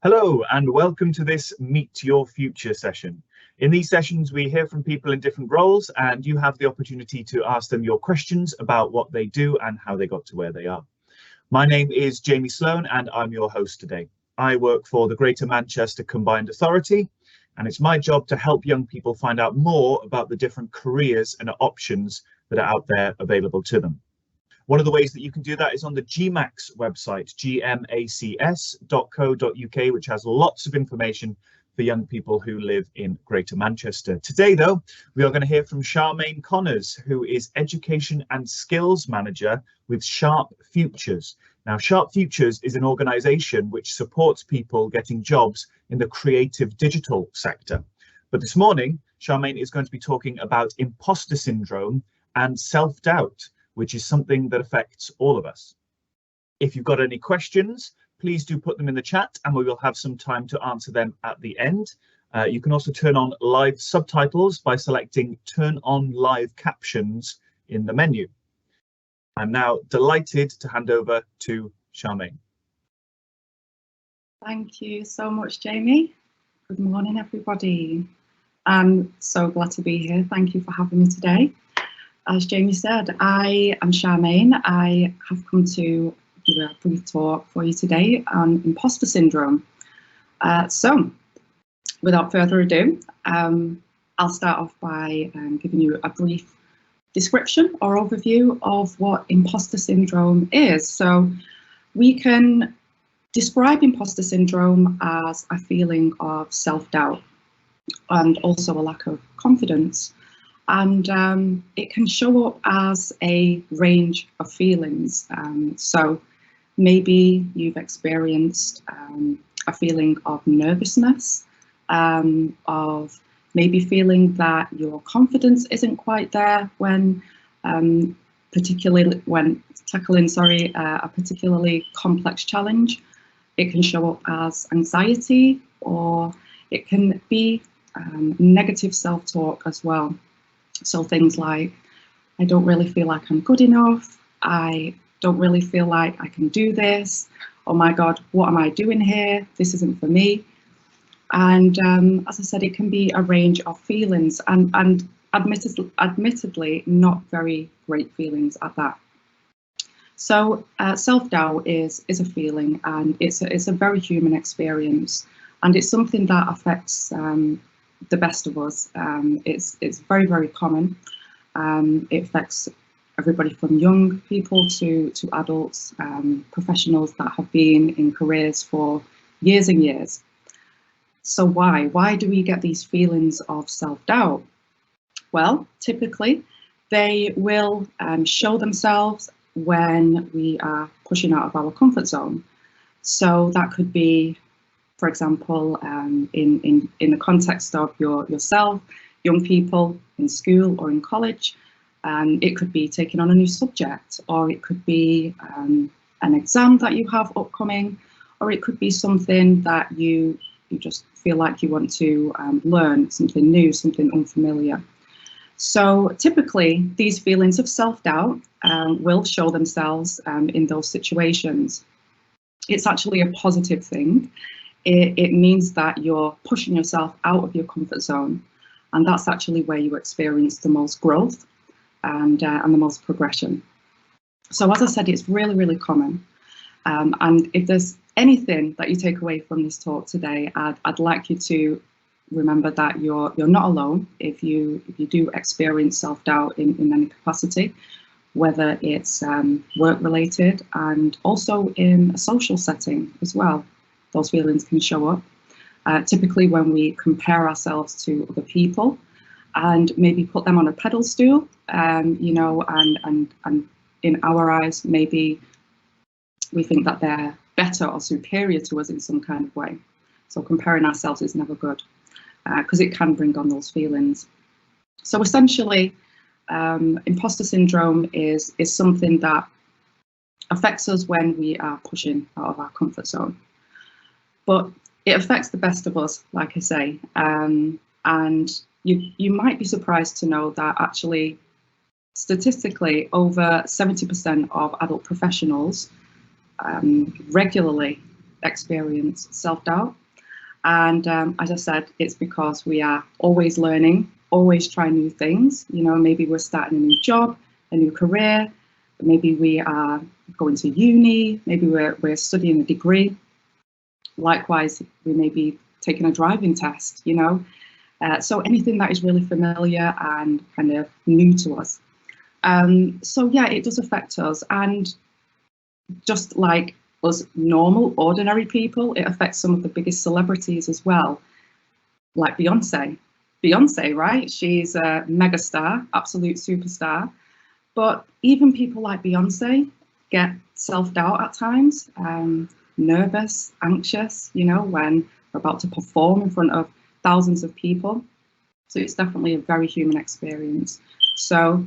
Hello and welcome to this Meet Your Future session. In these sessions, we hear from people in different roles and you have the opportunity to ask them your questions about what they do and how they got to where they are. My name is Jamie Sloan and I'm your host today. I work for the Greater Manchester Combined Authority, and it's my job to help young people find out more about the different careers and options that are out there available to them. One of the ways that you can do that is on the GMACS website, gmacs.co.uk, which has lots of information for young people who live in Greater Manchester. Today, though, we are going to hear from Charmaine Connors, who is Education and Skills Manager with Sharp Futures. Now, Sharp Futures is an organisation which supports people getting jobs in the creative digital sector. But this morning, Charmaine is going to be talking about imposter syndrome and self-doubt, which is something that affects all of us. If you've got any questions, please do put them in the chat and we will have some time to answer them at the end. You can also turn on live subtitles by selecting Turn on Live Captions in the menu. I'm now delighted to hand over to Charmaine. Thank you so much, Jamie. Good morning, everybody. I'm so glad to be here. Thank you for having me today. As Jamie said, I am Charmaine. I have come to do a brief talk for you today on imposter syndrome. So, without further ado, I'll start off by giving you a brief description or overview of what imposter syndrome is. So, we can describe imposter syndrome as a feeling of self-doubt and also a lack of confidence. And it can show up as a range of feelings. So maybe you've experienced a feeling of nervousness, of maybe feeling that your confidence isn't quite there when, particularly when tackling, a particularly complex challenge. It can show up as anxiety, or it can be negative self-talk as well. So things like, I don't really feel like I'm good enough, I don't really feel like I can do this, oh my God, what am I doing here, this isn't for me. And as I said, it can be a range of feelings and admittedly not very great feelings at that. So self-doubt is a feeling, and it's a very human experience, and it's something that affects the best of us. It's very, very common. It affects everybody from young people to adults, professionals that have been in careers for years and years. So why do we get these feelings of self-doubt? Well, typically they will show themselves when we are pushing out of our comfort zone. So that could be, for example, in the context of yourself, young people in school or in college. It could be taking on a new subject, or it could be an exam that you have upcoming, or it could be something that you just feel like you want to learn, something new, something unfamiliar. So typically these feelings of self-doubt will show themselves in those situations. It's actually a positive thing. It means that you're pushing yourself out of your comfort zone, and that's actually where you experience the most growth and the most progression. So as I said, it's really, really common. And if there's anything that you take away from this talk today, I'd like you to remember that you're not alone if you do experience self-doubt in any capacity, whether it's work-related and also in a social setting as well. Those feelings can show up, typically when we compare ourselves to other people and maybe put them on a pedestal, you know, and in our eyes, maybe we think that they're better or superior to us in some kind of way. So comparing ourselves is never good, because it can bring on those feelings. So essentially, imposter syndrome is something that affects us when we are pushing out of our comfort zone. But it affects the best of us, like I say, and you might be surprised to know that actually, statistically, over 70% of adult professionals regularly experience self-doubt. And as I said, it's because we are always learning, always trying new things. You know, maybe we're starting a new job, a new career, maybe we are going to uni, maybe we're studying a degree. Likewise, we may be taking a driving test, you know. So anything that is really familiar and kind of new to us. So yeah, it does affect us. And just like us normal, ordinary people, it affects some of the biggest celebrities as well, like Beyonce. Beyonce, right? She's a megastar, absolute superstar. But even people like Beyonce get self-doubt at times, nervous, anxious, you know, when we're about to perform in front of thousands of people. So it's definitely a very human experience. So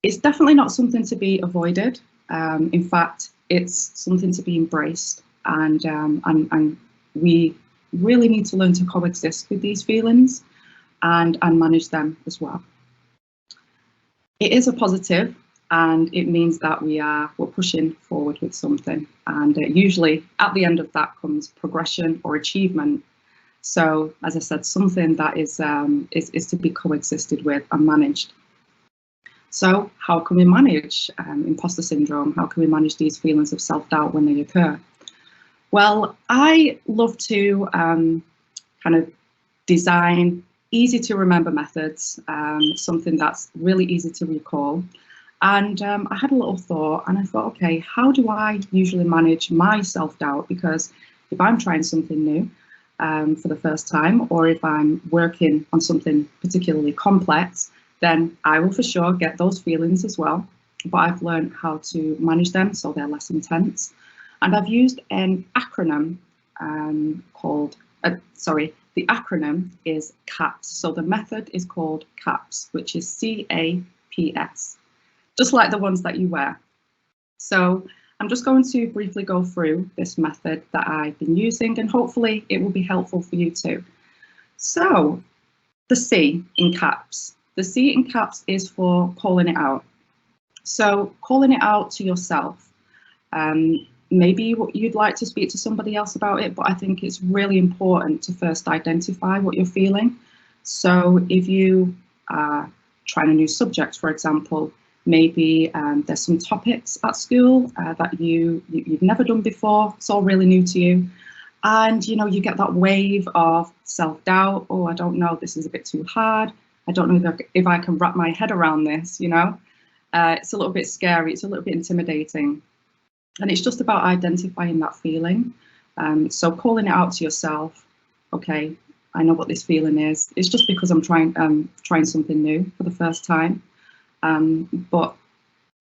it's definitely not something to be avoided. In fact, it's something to be embraced, and we really need to learn to coexist with these feelings and manage them as well. It is a positive, and it means that we're pushing forward with something, and usually at the end of that comes progression or achievement. So as I said, something that is to be coexisted with and managed. So how can we manage imposter syndrome? How can we manage these feelings of self-doubt when they occur? Well, I love to kind of design easy to remember methods, something that's really easy to recall. And I had a little thought, and I thought, okay, how do I usually manage my self-doubt? Because if I'm trying something new for the first time, or if I'm working on something particularly complex, then I will for sure get those feelings as well. But I've learned how to manage them so they're less intense. And I've used an acronym called, the acronym is CAPS. So the method is called CAPS, which is C-A-P-S, just like the ones that you wear. So I'm just going to briefly go through this method that I've been using, and hopefully it will be helpful for you too. So the C in CAPS. The C in CAPS is for calling it out. So calling it out to yourself. Maybe you'd like to speak to somebody else about it, but I think it's really important to first identify what you're feeling. So if you are trying a new subject, for example, maybe there's some topics at school that you've never done before, it's all really new to you. And you know, you get that wave of self-doubt. Oh, I don't know, this is a bit too hard. I don't know if I can wrap my head around this, you know. It's a little bit scary, it's a little bit intimidating. And it's just about identifying that feeling. So calling it out to yourself, okay, I know what this feeling is. It's just because I'm trying something new for the first time. But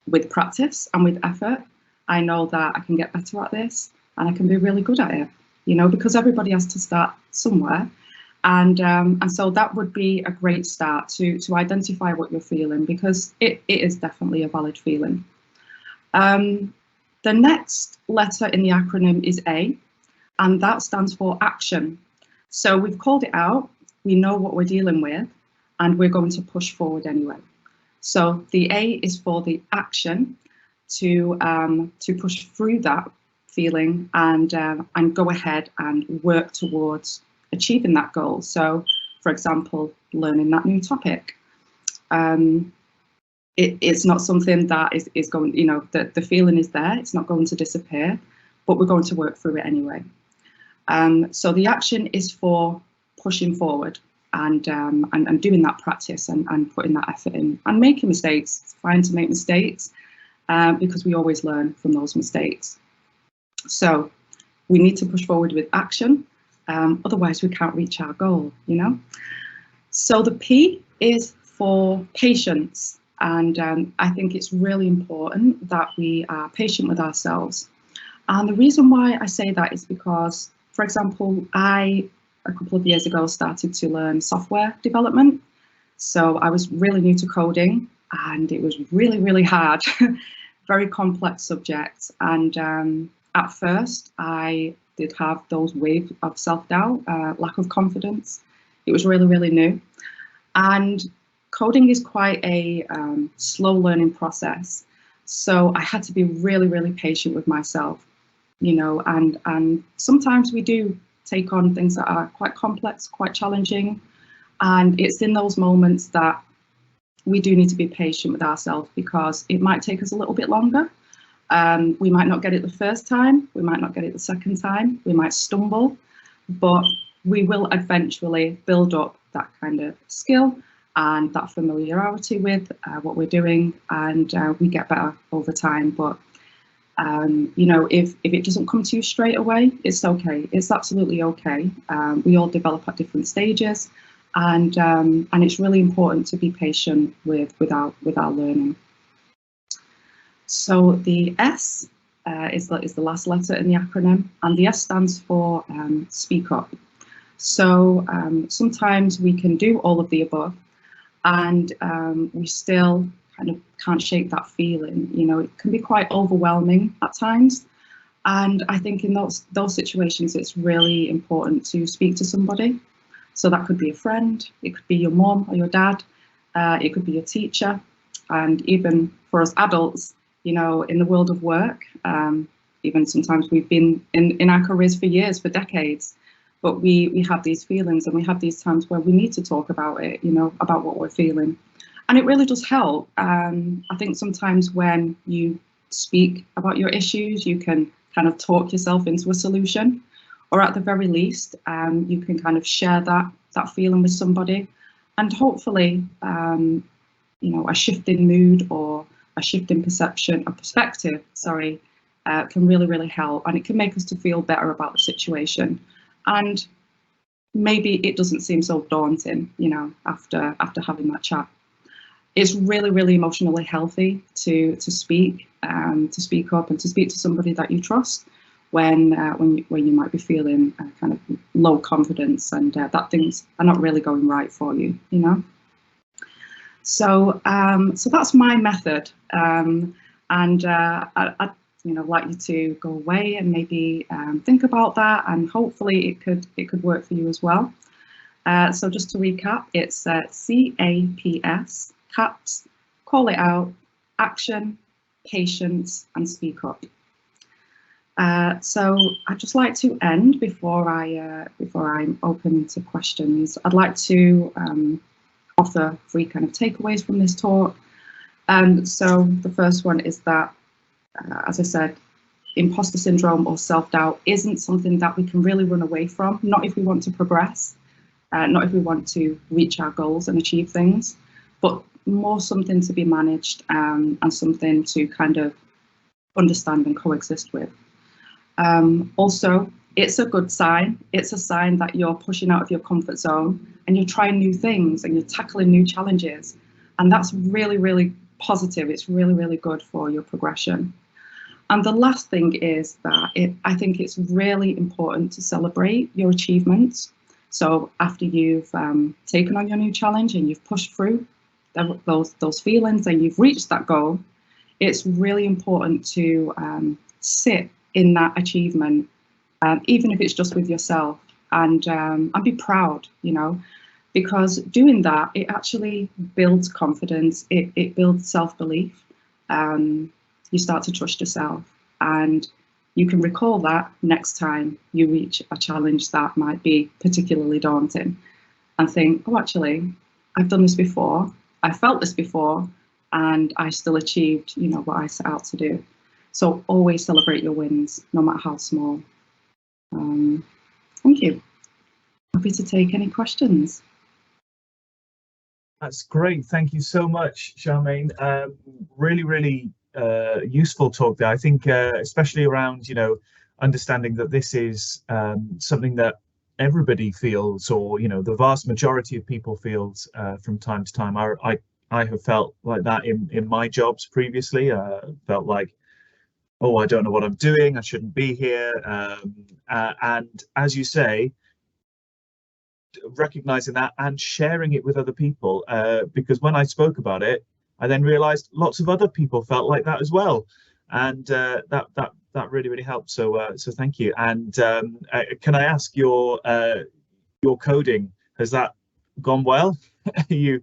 with practice and with effort, I know that I can get better at this and I can be really good at it, you know, because everybody has to start somewhere. And so that would be a great start to identify what you're feeling, because it is definitely a valid feeling. The next letter in the acronym is A, and that stands for action. So we've called it out, we know what we're dealing with, and we're going to push forward anyway. So the A is for the action to push through that feeling and go ahead and work towards achieving that goal. So, for example, learning that new topic. It's not something that is going, you know, the feeling is there, it's not going to disappear, but we're going to work through it anyway. So the action is for pushing forward and doing that practice and putting that effort in and making mistakes. It's fine to make mistakes because we always learn from those mistakes. So we need to push forward with action, otherwise we can't reach our goal, you know. So the P is for patience. And I think it's really important that we are patient with ourselves. And the reason why I say that is because, for example, a couple of years ago, started to learn software development. So I was really new to coding and it was really, really hard, very complex subject. And at first I did have those waves of self-doubt, lack of confidence. It was really, really new. And coding is quite a slow learning process. So I had to be really, really patient with myself. you know, and sometimes we do take on things that are quite complex, quite challenging, and it's in those moments that we do need to be patient with ourselves, because it might take us a little bit longer. We might not get it the first time, we might not get it the second time, we might stumble, but we will eventually build up that kind of skill and that familiarity with what we're doing, and we get better over time. But you know, if it doesn't come to you straight away, it's okay. It's absolutely okay. We all develop at different stages, and it's really important to be patient with our learning. So the S is the last letter in the acronym, and the S stands for speak up. So sometimes we can do all of the above, and we still kind of can't shake that feeling. You know, it can be quite overwhelming at times, and I think in those situations it's really important to speak to somebody. So that could be a friend, it could be your mom or your dad, it could be your teacher, and even for us adults, you know, in the world of work, even sometimes we've been in our careers for years, for decades, but we have these feelings, and we have these times where we need to talk about it, you know, about what we're feeling. And it really does help. I think sometimes when you speak about your issues, you can kind of talk yourself into a solution, or at the very least, you can kind of share that feeling with somebody, and hopefully, you know, a shift in mood or a shift in perspective, sorry, can really help, and it can make us to feel better about the situation. And maybe it doesn't seem so daunting, you know, after having that chat. It's really emotionally healthy to speak up and to speak to somebody that you trust when you might be feeling kind of low confidence, and that things are not really going right for you, you know. So so that's my method, and I'd you know, like you to go away and maybe think about that, and hopefully it could work for you as well. So just to recap, it's CAPS, CAPS, call it out, action, patience, and speak up. So I'd just like to end before I'm open to questions. I'd like to offer 3 kind of takeaways from this talk. So the first one is that, as I said, imposter syndrome or self-doubt isn't something that we can really run away from, not if we want to progress, not if we want to reach our goals and achieve things, but more something to be managed, and something to kind of understand and coexist with. Also, it's a good sign. It's a sign that you're pushing out of your comfort zone and you're trying new things and you're tackling new challenges. And that's really positive. It's really good for your progression. And the last thing is that I think it's really important to celebrate your achievements. So after you've taken on your new challenge and you've pushed through those feelings and you've reached that goal, it's really important to sit in that achievement, even if it's just with yourself, and be proud, you know, because doing that, it actually builds confidence, it builds self-belief. You start to trust yourself, and you can recall that next time you reach a challenge that might be particularly daunting, and think, oh, actually, I've done this before, I felt this before, and I still achieved, you know, what I set out to do. So always celebrate your wins, no matter how small. Thank you. Happy to take any questions. That's great. Thank you so much, Charmaine. Really useful talk there. I think especially around, you know, understanding that this is something that everybody feels, or, you know, the vast majority of people feels from time to time. I have felt like that in my jobs previously. Felt like, oh, I don't know what I'm doing, I shouldn't be here. And as you say, recognizing that and sharing it with other people, because when I spoke about it, I then realized lots of other people felt like that as well, and that really helped. So so thank you. And can I ask, your coding, has that gone well? You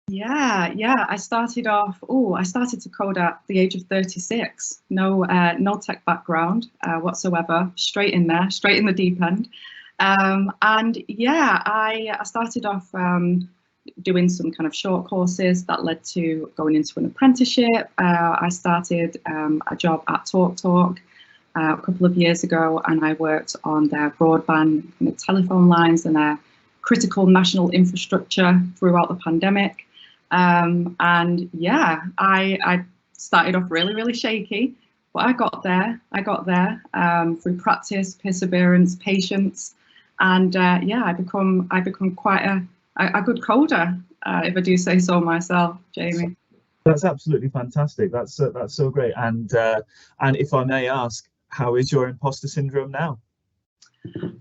Yeah. I started off. Oh, I started to code at the age of 36. No tech background whatsoever. Straight in there, straight in the deep end. And yeah, I started off doing some kind of short courses that led to going into an apprenticeship. I started a job at TalkTalk a couple of years ago, and I worked on their broadband telephone lines and their critical national infrastructure throughout the pandemic. And yeah, I started off really shaky, but I got there. Through practice, perseverance, patience, and yeah, I become quite a good coder, if I do say so myself, Jamie. That's absolutely fantastic. That's so great. And if I may ask, how is your imposter syndrome now?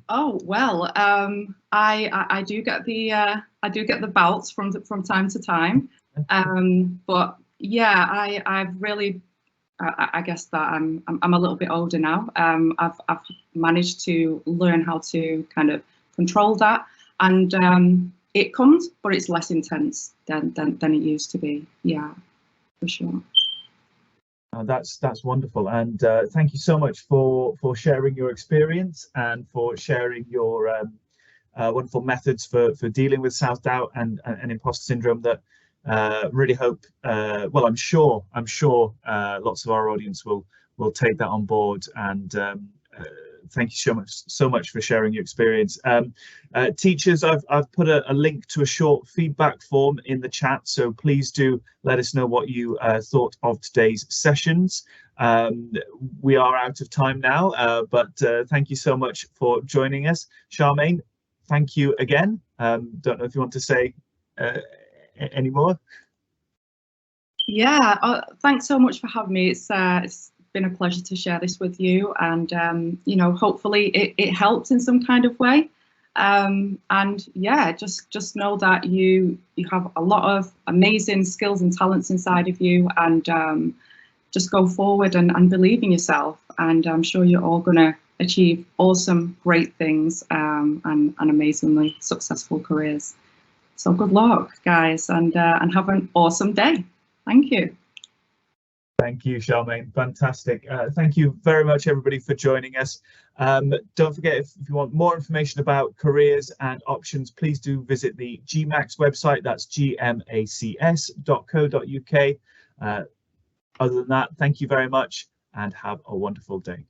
Oh well, I do get the bouts from time to time, but yeah, I've really I guess that I'm a little bit older now. I've managed to learn how to kind of control that, and it comes, but it's less intense than it used to be. Yeah, for sure. That's wonderful, and thank you so much for sharing your experience and for sharing your wonderful methods for dealing with self-doubt and imposter syndrome. That really hope, well, I'm sure lots of our audience will take that on board, and thank you so much for sharing your experience. Teachers, I've put a link to a short feedback form in the chat, so please do let us know what you thought of today's sessions. We are out of time now, but thank you so much for joining us. Charmaine, thank you again. Don't know if you want to say any more. Yeah, thanks so much for having me. It's been a pleasure to share this with you, and you know, hopefully it helps in some kind of way. And yeah, just know that you have a lot of amazing skills and talents inside of you, and just go forward and believe in yourself. And I'm sure you're all gonna achieve awesome, great things, and amazingly successful careers. So good luck, guys, and have an awesome day. Thank you. Thank you, Charmaine. Fantastic. Thank you very much, everybody, for joining us. Don't forget, if you want more information about careers and options, please do visit the GMAX website. That's gmacs.co.uk. Other than that, thank you very much and have a wonderful day.